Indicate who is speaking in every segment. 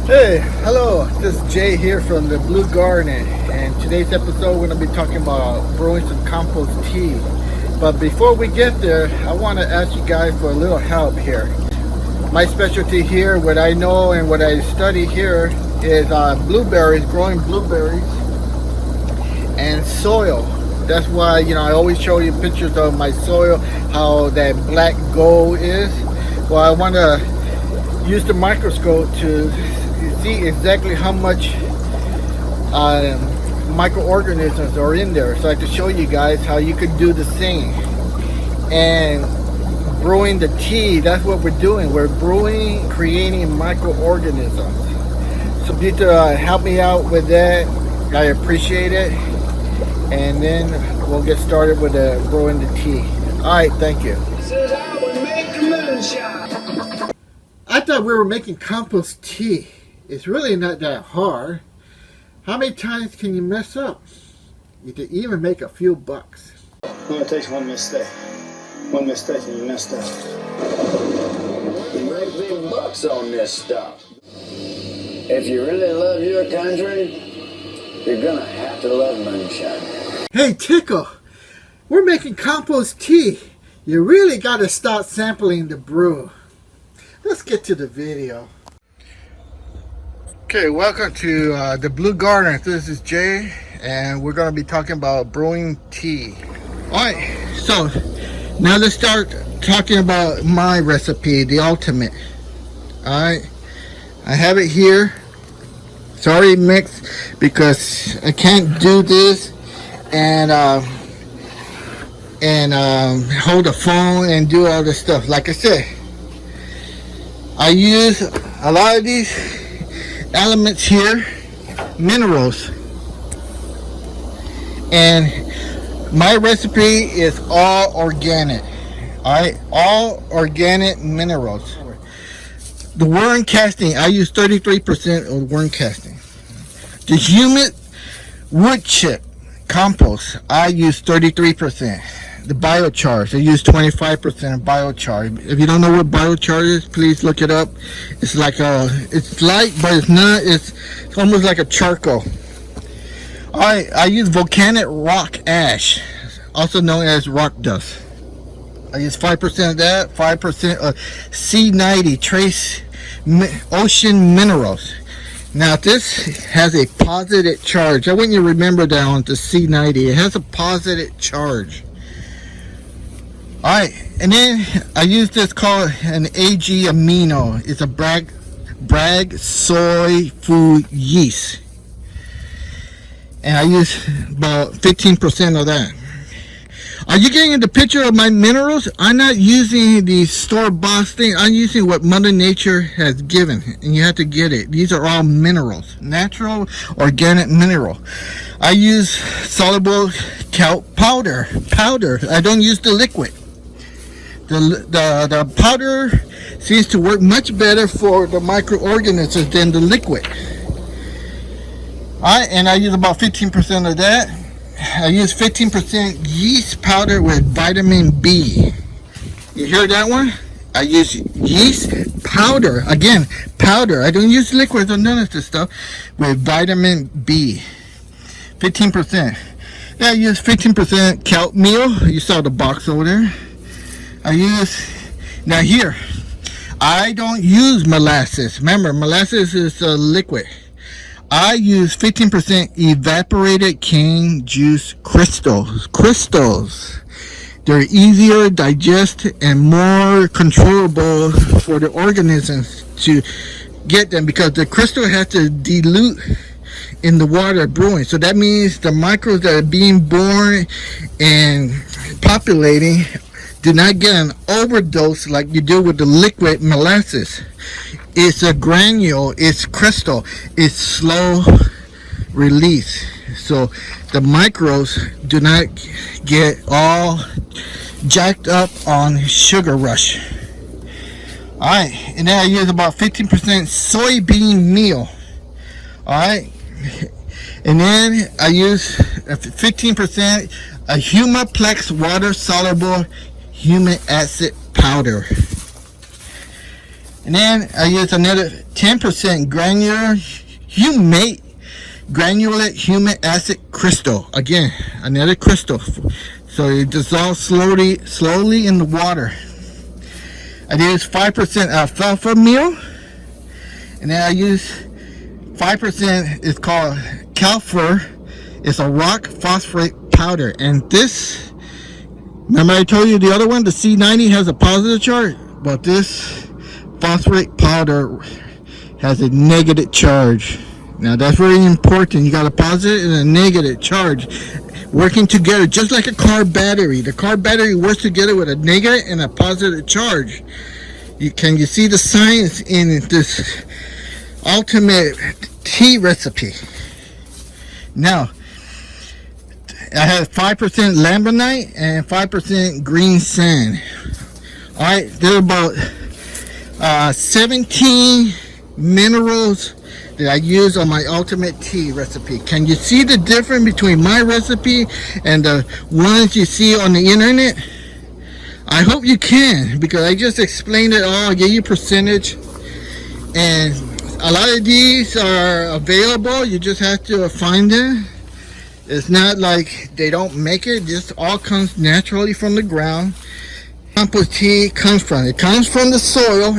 Speaker 1: Hey, hello, this is Jay here from the Blue Garden, and today's episode we're going to be talking about brewing some compost tea. But before we get there, I want to ask you guys for a little help here. My specialty here, what I know and what I study here is blueberries, growing blueberries and soil. That's why, I always show you pictures of my soil, how that black gold is. Well, I want to use the microscope to see exactly how much microorganisms are in there, so I can show you guys how you can do the same. And brewing the tea, that's what we're doing. We're brewing, creating microorganisms. So if you could help me out with that, I appreciate it. And then we'll get started with brewing the tea. Alright, thank you. I thought we were making compost tea. It's really not that hard. How many times can you mess up? You can even make a few bucks.
Speaker 2: It only takes one mistake. One mistake and you messed up.
Speaker 3: You make big bucks on this stuff. If you really love your country, you're gonna have to love moonshine.
Speaker 1: Hey Tickle, we're making compost tea. You really gotta start sampling the brew. Let's get to the video. Okay, welcome to the Blue Garden. This is Jay, and we're going to be talking about brewing tea. Alright, so now let's start talking about my recipe, the ultimate. Alright, I have it here. It's already mixed because I can't do this and hold a phone and do all this stuff. Like I said, I use a lot of these elements here, minerals, and my recipe is all organic. Alright, all organic minerals. The worm casting, I use 33% of worm casting. The humid wood chip compost, I use 33%. The biochar, I use 25% of biochar. If you don't know what biochar is, please look it up. It's like it's light, but it's not. It's almost like a charcoal. I use volcanic rock ash, also known as rock dust. I use 5% of that, 5% of C90 trace ocean minerals. Now this has a positive charge. I want you to remember that on the C90. It has a positive charge. Alright, and then I use this called an AG amino. It's a Bragg soy food yeast. And I use about 15% of that. Are you getting the picture of my minerals? I'm not using the store-bought thing. I'm using what Mother Nature has given. And you have to get it. These are all minerals. Natural, organic mineral. I use soluble kelp powder. I don't use the liquid. The powder seems to work much better for the microorganisms than the liquid. Alright, and I use about 15% of that. I use 15% yeast powder with vitamin B. You hear that one? I use yeast powder. Again, powder. I don't use liquids or none of this stuff. With vitamin B. 15%. Yeah, I use 15% kelp meal. You saw the box over there. Now here, I don't use molasses. Remember, molasses is a liquid. I use 15% evaporated cane juice crystals. They're easier to digest and more controllable for the organisms to get them, because the crystal has to dilute in the water brewing. So that means the microbes that are being born and populating do not get an overdose like you do with the liquid molasses. It's a granule, it's crystal, it's slow release. So the microbes do not get all jacked up on sugar rush. Alright, and then I use about 15% soybean meal. Alright, and then I use 15% a Humaplex water soluble humic acid powder. And then I use another 10% granulate humic acid crystal. Again, another crystal. So it dissolves slowly in the water. I use 5% alfalfa meal. And then I use 5%, it's called Calfer. It's a rock phosphate powder. And this, remember I told you the other one, the C90 has a positive charge? But this phosphate powder has a negative charge. Now that's very important. You got a positive and a negative charge working together, just like a car battery. The car battery works together with a negative and a positive charge. Can you see the science in this ultimate tea recipe? Now, I have 5% lambonite and 5% green sand. Alright, there are about 17 minerals that I use on my ultimate tea recipe. Can you see the difference between my recipe and the ones you see on the internet? I hope you can, because I just explained it all. I gave you percentage, and a lot of these are available. You just have to find them. It's not like they don't make it. This all comes naturally from the ground. Compost tea comes from the soil,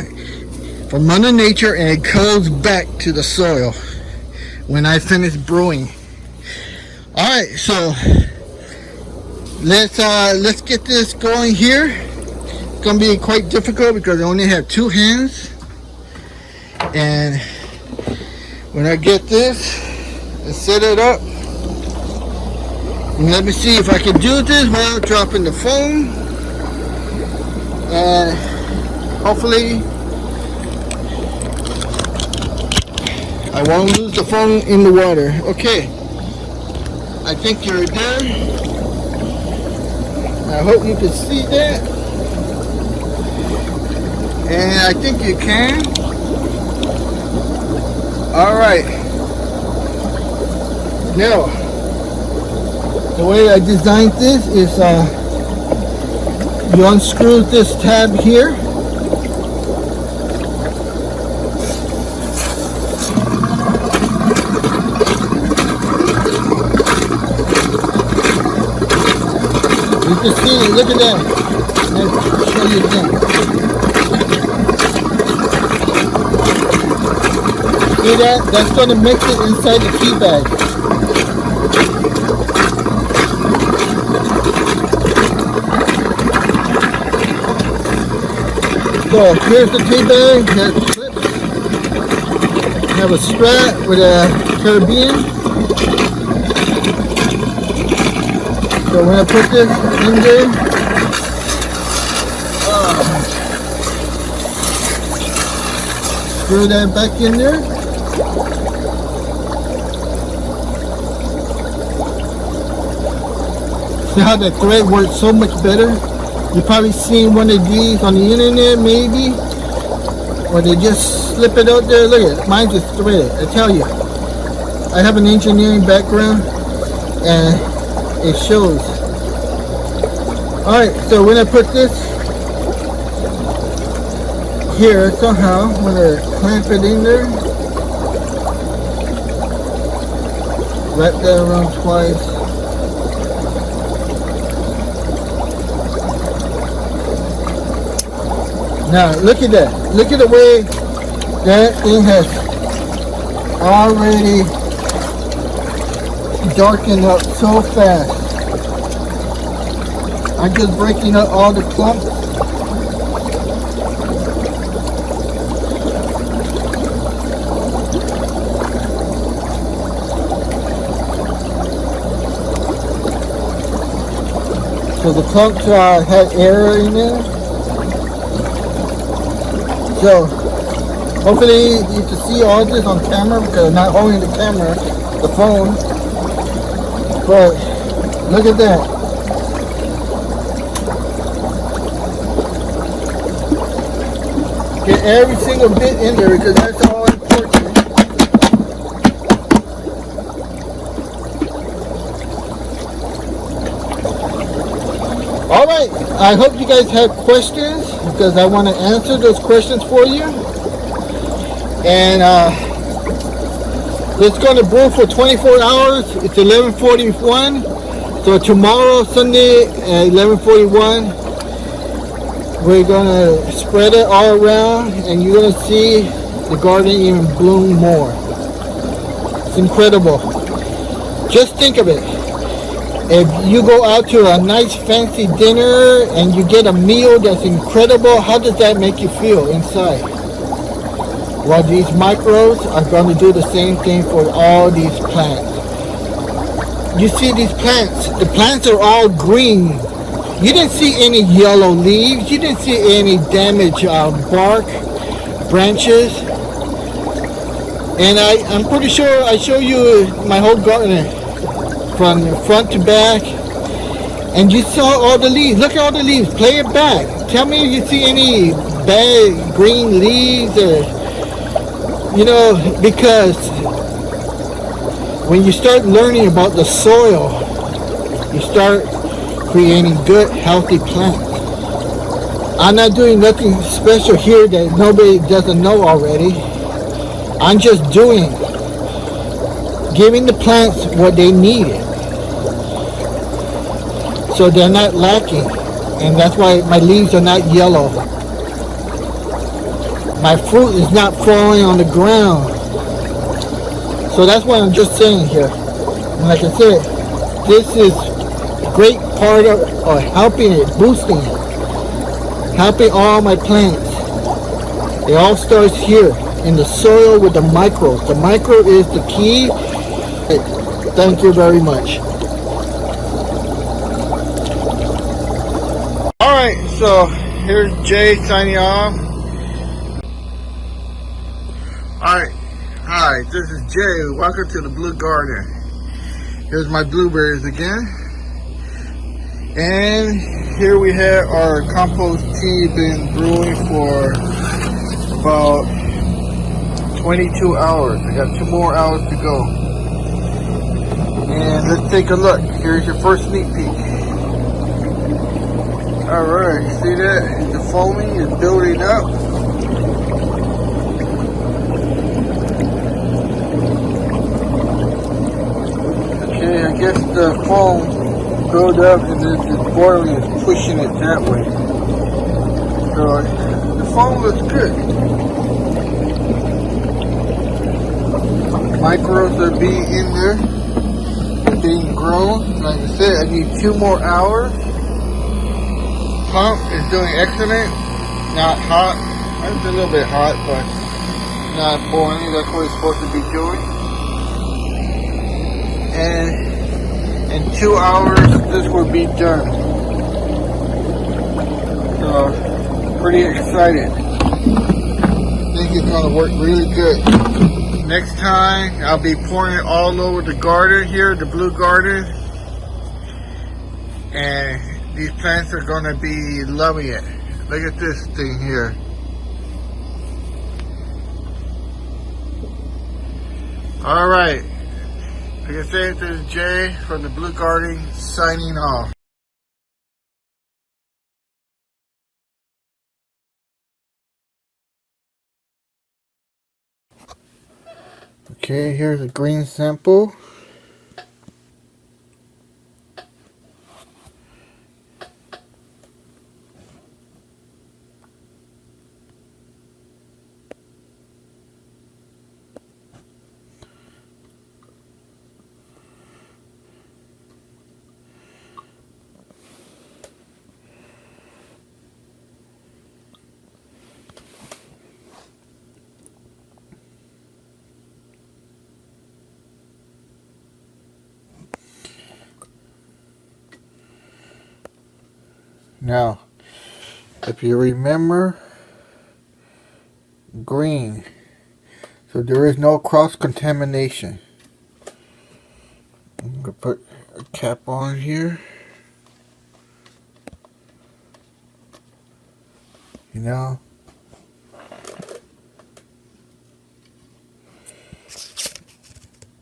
Speaker 1: from Mother Nature, and it goes back to the soil when I finish brewing. All right, so let's get this going here. It's gonna be quite difficult because I only have 2 hands, and when I get this and set it up, and let me see if I can do this without dropping the phone, and hopefully I won't lose the phone in the water. Okay, I think you're there. I hope you can see that. And I think you can. Alright. Now, the way I designed this is you unscrew this tab here. You can see it, look at that. Let me show you again. See that? That's going to mix it inside the tea bag. So here's the tea bag. There's clips. You have a strap with a carabiner. So when I put this in there, screw that back in there. See how the thread works so much better? You've probably seen one of these on the internet, maybe, or they just slip it out there. Look at it, mine's just threaded. I tell you, I have an engineering background, and it shows. Alright, so when I put this here somehow, I'm going to clamp it in there, wrap that around twice. Now look at that. Look at the way that thing has already darkened up so fast. I'm just breaking up all the clumps. So the clumps had air in there. So hopefully you can see all this on camera, because I'm not holding the camera, the phone. But look at that. Get every single bit in there, because that's all important. Alright, I hope you guys have questions, because I want to answer those questions for you. And it's going to brew for 24 hours. It's 11:41. So tomorrow, Sunday at 11:41, we're going to spread it all around, and you're going to see the garden even bloom more. It's incredible. Just think of it. If you go out to a nice fancy dinner and you get a meal that's incredible, how does that make you feel inside? Well, these microbes are going to do the same thing for all these plants. You see these plants, the plants are all green. You didn't see any yellow leaves. You didn't see any damaged bark, branches. And I'm pretty sure I show you my whole garden from front to back. And you saw all the leaves. Look at all the leaves. Play it back. Tell me if you see any bad green leaves or, because when you start learning about the soil, you start creating good, healthy plants. I'm not doing nothing special here that nobody doesn't know already. I'm just giving the plants what they needed, so they're not lacking. And that's why my leaves are not yellow. My fruit is not falling on the ground. So that's what I'm just saying here. And like I said, this is a great part of helping it, boosting it, helping all my plants. It all starts here in the soil with the microbes. The micro is the key. Thank you very much. Alright, so here's Jay signing off. Alright, hi, this is Jay. Welcome to the Blue Garden. Here's my blueberries again. And here we have our compost tea been brewing for about 22 hours. I got 2 more hours to go. And let's take a look. Here's your first sneak peek. Alright, see that? The foaming is building up. Okay, I guess the foam built up and the boiling is pushing it that way. So the foam looks good. Microbes are being in there. They're being grown. Like I said, I need 2 more hours. Pump is doing excellent. Not hot. It's a little bit hot, but not boiling. That's what it's supposed to be doing. And in 2 hours, this will be done. So, pretty excited. I think it's going to work really good. Next time, I'll be pouring it all over the garden here, the blue garden. And these plants are going to be loving it. Look at this thing here. Alright. Like I said, this is Jay from the Blue Garden signing off. Okay, here's a green sample. Now, if you remember, green, so there is no cross-contamination. I'm going to put a cap on here.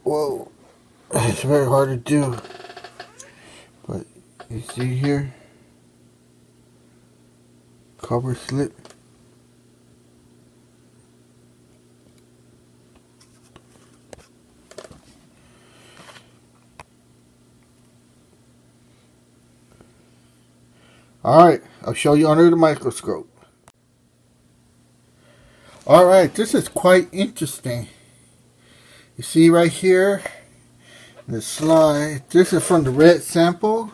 Speaker 1: Whoa, it's very hard to do, but you see here, cover slip. Alright, I'll show you under the microscope. Alright, this is quite interesting. You see right here, the slide, this is from the red sample.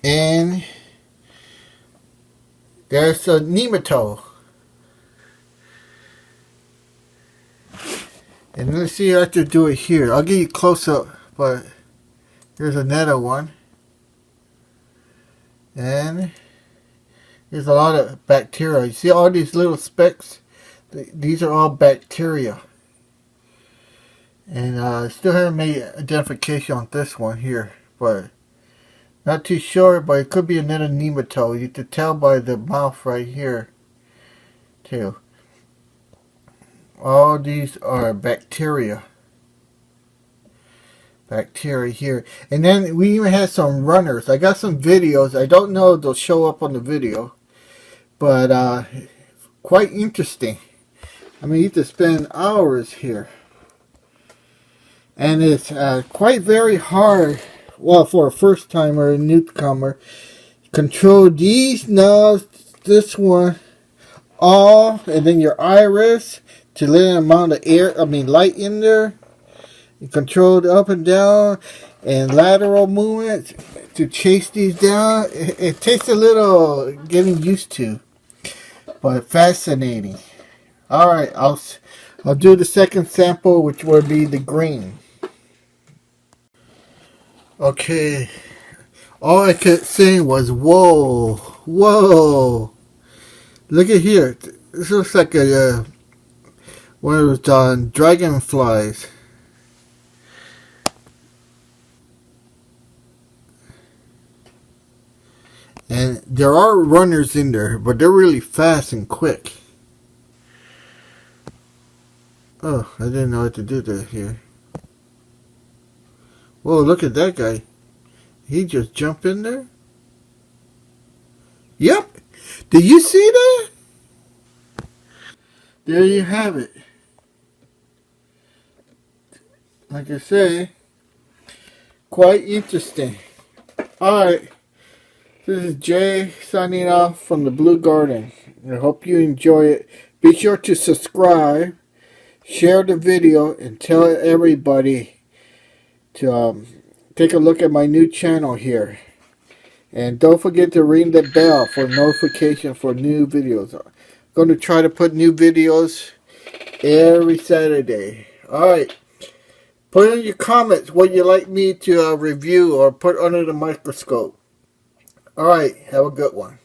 Speaker 1: And there's a nematode. And let's see how to do it here. I'll give you close up, but here's another one. And there's a lot of bacteria. You see all these little specks? These are all bacteria. And I still haven't made identification on this one here, but not too sure, but it could be another nematode. You can tell by the mouth right here, too. All these are bacteria. Bacteria here. And then we even had some runners. I got some videos. I don't know if they'll show up on the video, but quite interesting. I mean, you have to spend hours here. And it's quite very hard, well, for a first timer, a newcomer, control these knobs, this one, all, and then your iris to let an amount of light in there. You control the up and down and lateral movements to chase these down. It takes a little getting used to, but fascinating. All right, I'll do the second sample, which will be the green. Okay, all I kept saying was, whoa, whoa. Look at here. This looks like a one of those dragonflies. And there are runners in there, but they're really fast and quick. Oh, I didn't know what to do there here. Whoa, look at that guy. He just jumped in there. Yep. Did you see that? There you have it. Like I say, quite interesting. Alright. This is Jay signing off from the Blue Garden. I hope you enjoy it. Be sure to subscribe, share the video, and tell everybody to take a look at my new channel here. And don't forget to ring the bell for notification for new videos. I'm going to try to put new videos every Saturday. Alright. Put in your comments what you'd like me to review or put under the microscope. Alright. Have a good one.